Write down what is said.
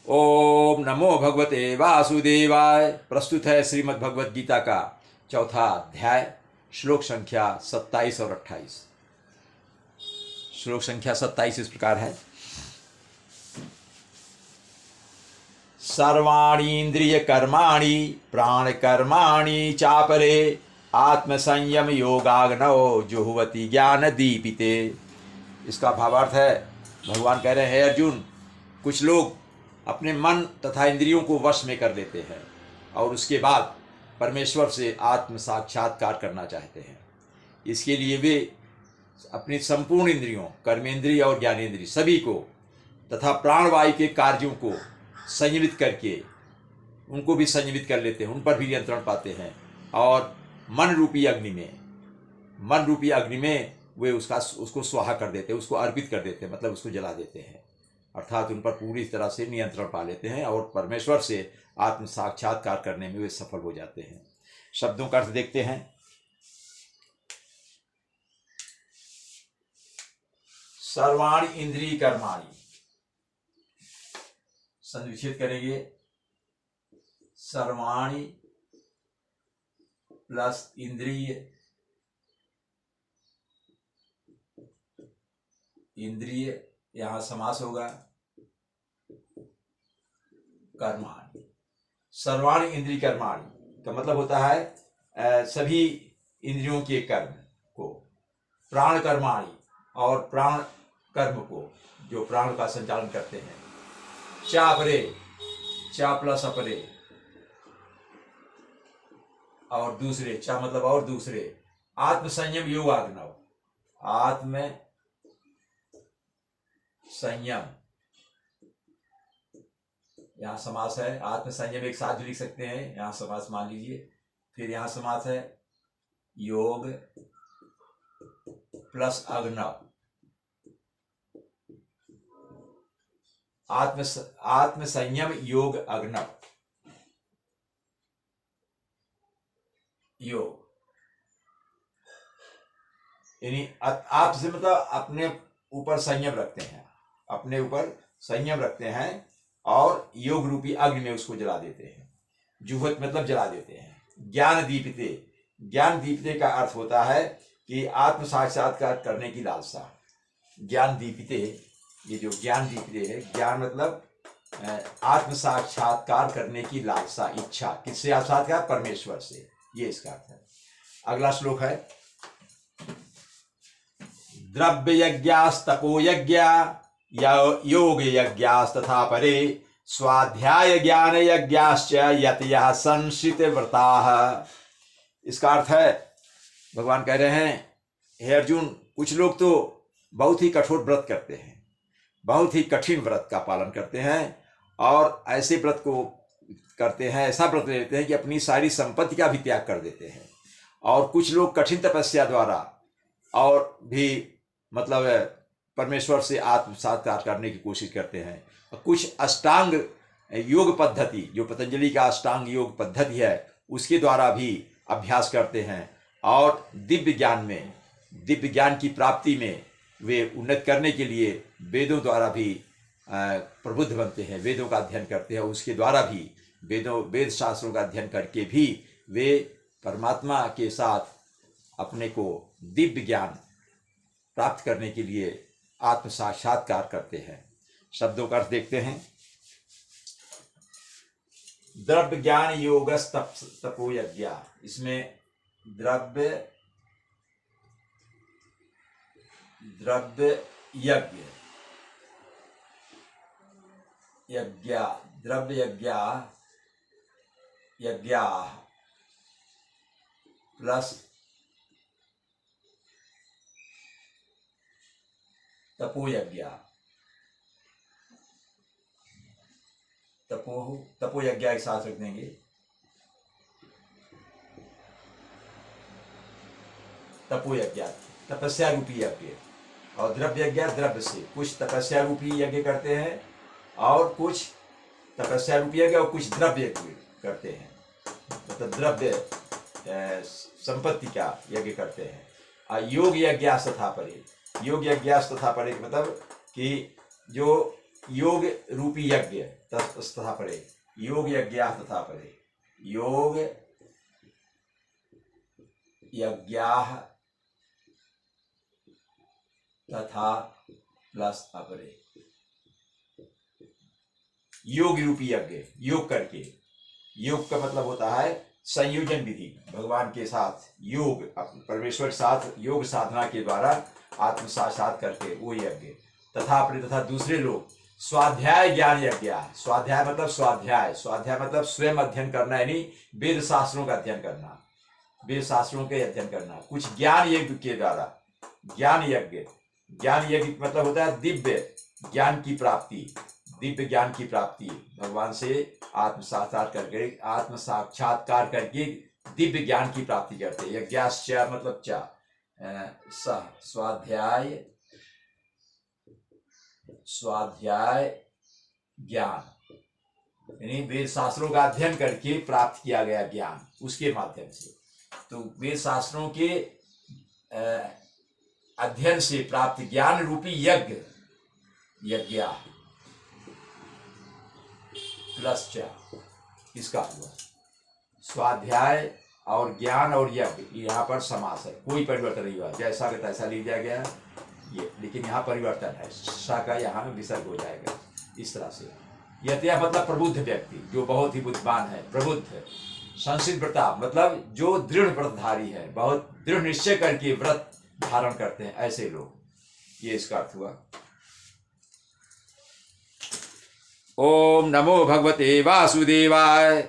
ओम नमो भगवते वासुदेवाय। प्रस्तुत है श्रीमद् भगवत गीता का चौथा अध्याय, श्लोक संख्या 27 और 28। श्लोक संख्या 27 इस प्रकार है। सर्वाणीन्द्रिय कर्माणि प्राण कर्माणि चापरे आत्मसंयम योगाग्नौ जुह्वति ज्ञान दीपिते। इसका भावार्थ है, भगवान कह रहे हैं, हे अर्जुन, कुछ लोग अपने मन तथा इंद्रियों को वश में कर लेते हैं और उसके बाद परमेश्वर से आत्म साक्षात्कार करना चाहते हैं। इसके लिए वे अपनी संपूर्ण इंद्रियों, कर्मेंद्रिय और ज्ञानेंद्रिय सभी को तथा प्राणवायु के कार्यों को संयमित करके उनको भी संयमित कर लेते हैं, उन पर भी नियंत्रण पाते हैं और मन रूपी अग्नि में वे उसको स्वाहा कर देते हैं, उसको अर्पित कर देते हैं, मतलब उसको जला देते हैं। अर्थात उन पर पूरी तरह से नियंत्रण पा लेते हैं और परमेश्वर से आत्म साक्षात्कार करने में वे सफल हो जाते हैं। शब्दों का अर्थ देखते हैं। सर्वाणि इंद्रिय कर्माणि, संविच्छेद करेंगे। सर्वाणि प्लस इंद्रिय, इंद्रिय यहां समास होगा। कर्माणि, सर्वाणि इंद्रिय कर्माणि का मतलब होता है सभी इंद्रियों के कर्म को। प्राण कर्माणि, और प्राण कर्म को, जो प्राण का संचालन करते हैं। चापरे, चा प्लस अपरे, और दूसरे, चा मतलब और दूसरे। आत्म संयम योगाग्नौ, आत्म संयम यहां समास है। आत्म संयम एक साथ भी लिख सकते हैं, यहां समास मान लीजिए। फिर यहां समास है योग प्लस अग्नव। आत्म संयम योग अग्नव, योग यानी आप से मतलब अपने ऊपर संयम रखते हैं, अपने ऊपर संयम रखते हैं और योग रूपी अग्नि में उसको जला देते हैं। जुहत मतलब जला देते हैं। ज्ञान दीपिते, ज्ञान दीपिते का अर्थ होता है कि आत्म साक्षात्कार करने की लालसा। ज्ञान दीपिते, ये जो ज्ञान दीपिते है, ज्ञान मतलब आत्म साक्षात्कार करने की लालसा, इच्छा। किससे साक्षात्कार? परमेश्वर से, ये इसका अर्थ है। अगला श्लोक है द्रव्य यज्ञास्तपो यज्ञ योग यज्ञास्तथा परे स्वाध्याय ज्ञान यज्ञाश्च यतयः संशित व्रताः। इसका अर्थ है, भगवान कह रहे हैं, हे अर्जुन, कुछ लोग तो बहुत ही कठोर व्रत करते हैं, बहुत ही कठिन व्रत का पालन करते हैं और ऐसे व्रत को करते हैं, ऐसा व्रत लेते हैं कि अपनी सारी संपत्ति का भी त्याग कर देते हैं। और कुछ लोग कठिन तपस्या द्वारा और भी मतलब परमेश्वर से आत्म साक्षात्कार करने की कोशिश करते हैं। कुछ अष्टांग योग पद्धति, जो पतंजलि का अष्टांग योग पद्धति है, उसके द्वारा भी अभ्यास करते हैं और दिव्य ज्ञान की प्राप्ति में वे उन्नत करने के लिए वेदों द्वारा भी प्रबुद्ध बनते हैं, वेदों का अध्ययन करते हैं। उसके द्वारा भी वेद शास्त्रों का अध्ययन करके भी वे परमात्मा के साथ अपने को दिव्य ज्ञान प्राप्त करने के लिए आत्म साक्षात्कार करते हैं। शब्दों का अर्थ देखते हैं। द्रव्य ज्ञान योग तपो यज्ञ, इसमें द्रव्य यज्ञ, द्रव्य यज्ञ प्लस तपो यज्ञ, तपो यज्ञ एक साथ रख देंगे। तपो यज्ञ तपस्या रूपी यज्ञ, और द्रव्य यज्ञ द्रव्य से, कुछ तपस्या रूपी यज्ञ करते हैं और कुछ तपस्या रूपी यज्ञ और कुछ द्रव्य यज्ञ करते हैं, मतलब द्रव्य संपत्ति का यज्ञ करते हैं। योग यज्ञ तथा परे, योग यज्ञ तथा परे मतलब कि जो योग रूपी यज्ञ तथा परे, योग यज्ञ तथा परे, योग यज्ञ तथा प्लस अपरे, योग रूपी यज्ञ, योग करके, योग का मतलब होता है संयोजन विधि, भगवान के साथ योग, परमेश्वर के साथ योग साधना के द्वारा आत्म साक्षात करके वो यज्ञ, तथा अपने तथा दूसरे लोग स्वाध्याय ज्ञान यज्ञ, स्वाध्याय मतलब स्वाध्याय, स्वाध्याय मतलब स्वयं अध्ययन करना, यानी वेद शास्त्रों का अध्ययन करना, वेद शास्त्रों के अध्ययन करना, कुछ ज्ञान यज्ञ के द्वारा, ज्ञान यज्ञ, ज्ञान यज्ञ मतलब होता है दिव्य ज्ञान की प्राप्ति, दिव्य ज्ञान की प्राप्ति, भगवान से आत्म साक्षात्कार करके दिव्य ज्ञान की प्राप्ति करते। यज्ञाश्च मतलब स्वाध्याय, स्वाध्याय ज्ञान, यानी वेद शास्त्रों का अध्ययन करके प्राप्त किया गया ज्ञान, उसके माध्यम से। तो वेद शास्त्रों के अध्ययन से प्राप्त ज्ञान रूपी यज्ञ, यज्ञ प्लस इसका हुआ स्वाध्याय और ज्ञान और यज्ञ, यहाँ पर समास है, कोई परिवर्तन नहीं हुआ, जैसा का तैसा लिया गया ये, लेकिन यहाँ परिवर्तन है, सा का यहाँ विसर्ग हो जाएगा इस तरह से। यत्या मतलब प्रबुद्ध व्यक्ति, जो बहुत ही बुद्धिमान है, प्रबुद्ध है। संसिद्ध व्रता मतलब जो दृढ़ व्रतधारी है, बहुत दृढ़ निश्चय करके व्रत धारण करते हैं, ऐसे लोग, ये इसका अर्थ हुआ। ओम नमो भगवते वासुदेवाय।